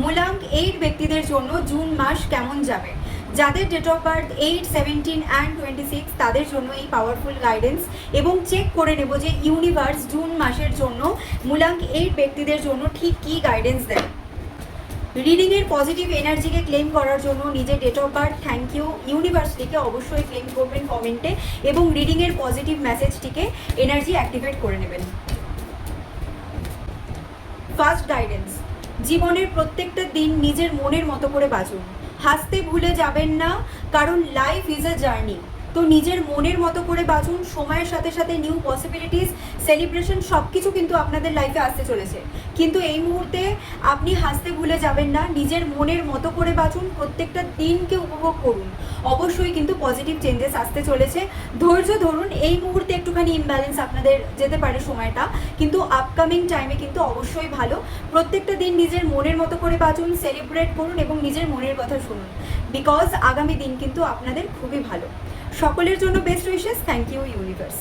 মূলাঙ্ক 8 ব্যক্তিদের জন্য জুন মাস কেমন যাবে? যাদের ডেট অফ বার্থ 8, 17 অ্যান্ড 26 তাদের জন্য এই পাওয়ারফুল গাইডেন্স, এবং চেক করে নেব যে ইউনিভার্স জুন মাসের জন্য মূলাঙ্ক 8 ব্যক্তিদের জন্য ঠিক কী গাইডেন্স দেয়। রিডিংয়ের পজিটিভ এনার্জিকে ক্লেম করার জন্য নিজের date of birth, thank you ইউনিভার্সটিকে অবশ্যই ক্লেম করবেন কমেন্টে, এবং রিডিংয়ের পজিটিভ মেসেজটিকে এনার্জি অ্যাক্টিভেট করে নেবেন। ফার্স্ট গাইডেন্স, জীবনের প্রত্যেকটা দিন নিজের মনের মতো করে বাঁচুন, হাসতে ভুলে যাবেন না, কারণ লাইফ ইজ আ জার্নি। তো নিজের মনের মতো করে বাঁচুন, সময়ের সাথে সাথে নিউ পসিবিলিটিস, সেলিব্রেশন সব কিছু কিন্তু আপনাদের লাইফে আসতে চলেছে, কিন্তু এই মুহূর্তে আপনি হাসতে ভুলে যাবেন না, নিজের মনের মতো করে বাঁচুন, প্রত্যেকটা দিনকে উপভোগ করুন। অবশ্যই কিন্তু পজিটিভ চেঞ্জেস আসতে চলেছে, ধৈর্য ধরুন। এই মুহূর্তে একটুখানি ইমব্যালেন্স আপনাদের যেতে পারে সময়টা, কিন্তু আপকামিং টাইমে কিন্তু অবশ্যই ভালো। প্রত্যেকটা দিন নিজের মনের মতো করে বাঁচুন, সেলিব্রেট করুন এবং নিজের মনের কথা শুনুন, বিকজ আগামী দিন কিন্তু আপনাদের খুবই ভালো। সকলের জন্য best wishes. Thank you universe.